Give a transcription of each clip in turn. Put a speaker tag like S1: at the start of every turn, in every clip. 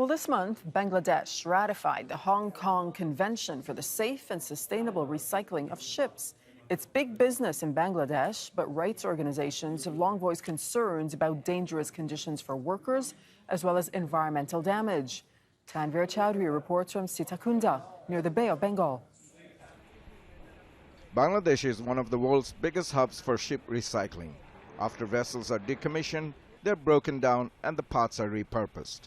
S1: Well, this month, Bangladesh ratified the Hong Kong Convention for the Safe and Sustainable Recycling of Ships. It's big business in Bangladesh, but rights organizations have long voiced concerns about dangerous conditions for workers as well as environmental damage. Tanvir Chowdhury reports from Sitaikunda, near the Bay of Bengal.
S2: Bangladesh is one of the world's biggest hubs for ship recycling. After vessels are decommissioned, they're broken down and the parts are repurposed.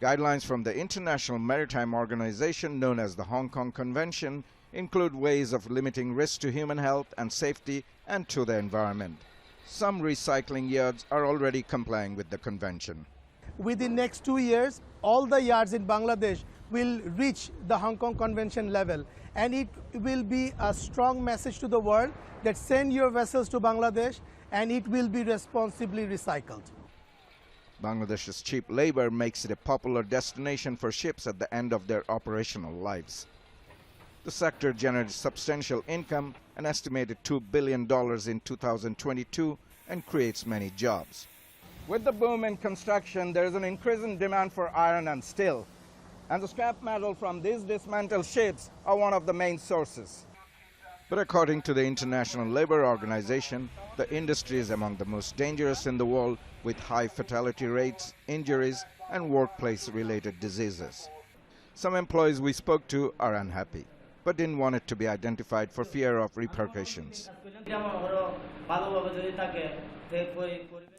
S2: Guidelines from the International Maritime Organization, known as the Hong Kong Convention, include ways of limiting risk to human health and safety and to the environment. Some recycling yards are already complying with the convention.
S3: Within the next 2 years, all the yards in Bangladesh will reach the Hong Kong Convention level, and it will be a strong message to the world that send your vessels to Bangladesh and it will be responsibly recycled.
S2: Bangladesh's cheap labor makes it a popular destination for ships at the end of their operational lives. The sector generates substantial income, an estimated $2 billion in 2022, and creates many jobs. With the boom in construction, there is an increasing demand for iron and steel, and the scrap metal from these dismantled ships are one of the main sources. But according to the International Labour Organization, the industry is among the most dangerous in the world, with high fatality rates, injuries, and workplace-related diseases. Some employees we spoke to are unhappy, but didn't want it to be identified for fear of repercussions.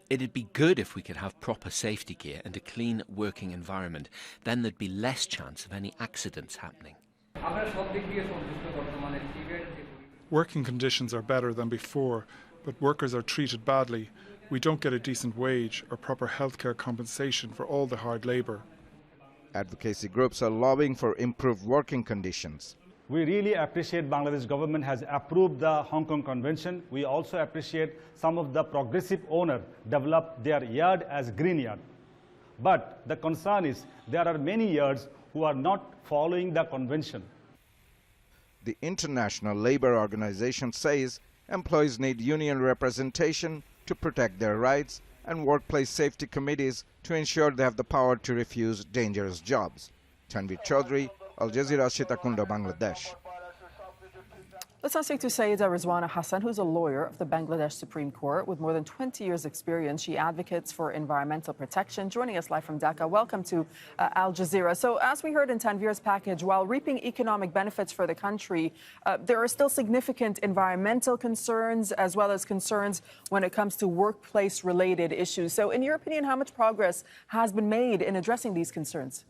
S4: It'd be good if we could have proper safety gear and a clean working environment. Then there'd be less chance of any accidents happening.
S5: Working conditions are better than before, but workers are treated badly. We don't get a decent wage or proper healthcare compensation for all the hard labour.
S2: Advocacy groups are lobbying for improved working conditions.
S6: We really appreciate Bangladesh government has approved the Hong Kong Convention. We also appreciate some of the progressive owners developed their yard as green yard. But the concern is there are many yards who are not following the convention.
S2: The International Labour Organization says employees need union representation to protect their rights and workplace safety committees to ensure they have the power to refuse dangerous jobs. Tanvir Chaudhry, Al Jazeera, Sitaikunda, Bangladesh.
S1: Let's now speak to Sayyida Rizwana Hassan, who's a lawyer of the Bangladesh Supreme Court. With more than 20 years' experience, she advocates for environmental protection. Joining us live from Dhaka, welcome to Al Jazeera. So as we heard in Tanvir's package, while reaping economic benefits for the country, there are still significant environmental concerns as well as concerns when it comes to workplace-related issues. So in your opinion, how much progress has been made in addressing these concerns?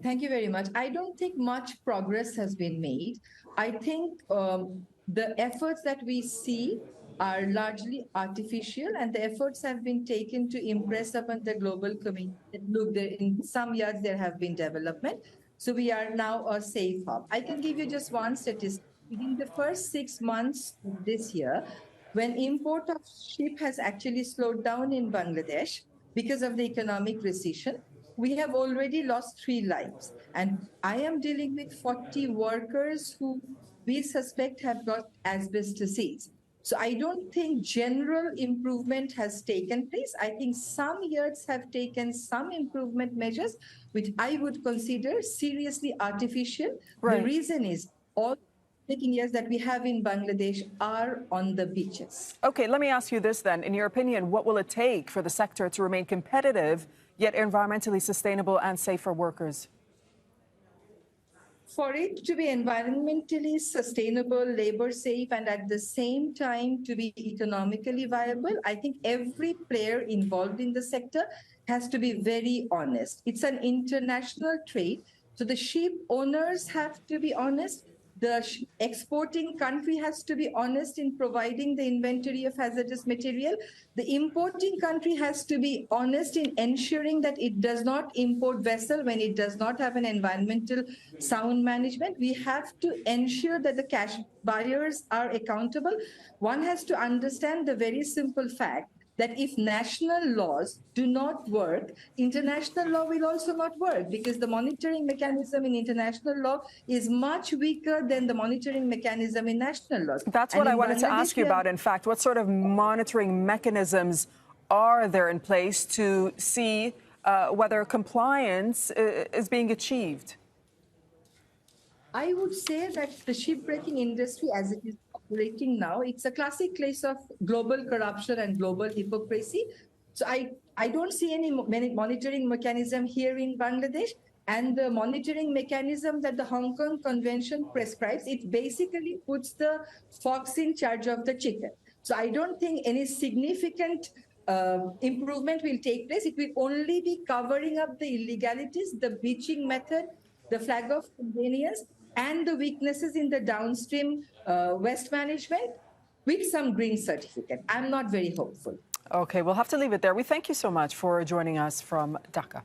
S7: Thank you very much. I don't think much progress has been made. I think the efforts that we see are largely artificial, and the efforts have been taken to impress upon the global community. Look, in some yards there have been development, so we are now a safe hub. I can give you just one statistic. In the first 6 months this year, when import of ship has actually slowed down in Bangladesh because of the economic recession, we have already lost 3 lives. And I am dealing with 40 workers who we suspect have got asbestosis. So I don't think general improvement has taken place. I think some yards have taken some improvement measures, which I would consider seriously artificial. Right. The reason is all taking years that we have in Bangladesh are on the beaches.
S1: Okay, let me ask you this then. In your opinion, what will it take for the sector to remain competitive, yet environmentally sustainable and safe for workers?
S7: For it to be environmentally sustainable, labor safe, and at the same time to be economically viable, I think every player involved in the sector has to be very honest. It's an international trade, so the ship owners have to be honest. The exporting country has to be honest in providing the inventory of hazardous material. The importing country has to be honest in ensuring that it does not import vessel when it does not have an environmental sound management. We have to ensure that the cash buyers are accountable. One has to understand the very simple fact that if national laws do not work, international law will also not work, because the monitoring mechanism in international law is much weaker than the monitoring mechanism in national laws.
S1: That's what I wanted to ask you about, in fact. What sort of monitoring mechanisms are there in place to see whether compliance is being achieved?
S7: I would say that the shipbreaking industry, as it is operating now, it's a classic case of global corruption and global hypocrisy. So I don't see any monitoring mechanism here in Bangladesh. And the monitoring mechanism that the Hong Kong Convention prescribes, it basically puts the fox in charge of the chicken. So I don't think any significant improvement will take place. It will only be covering up the illegalities, the beaching method, the flag of convenience, and the weaknesses in the downstream waste management with some green certificate. I'm not very hopeful.
S1: Okay, we'll have to leave it there. We thank you so much for joining us from Dhaka.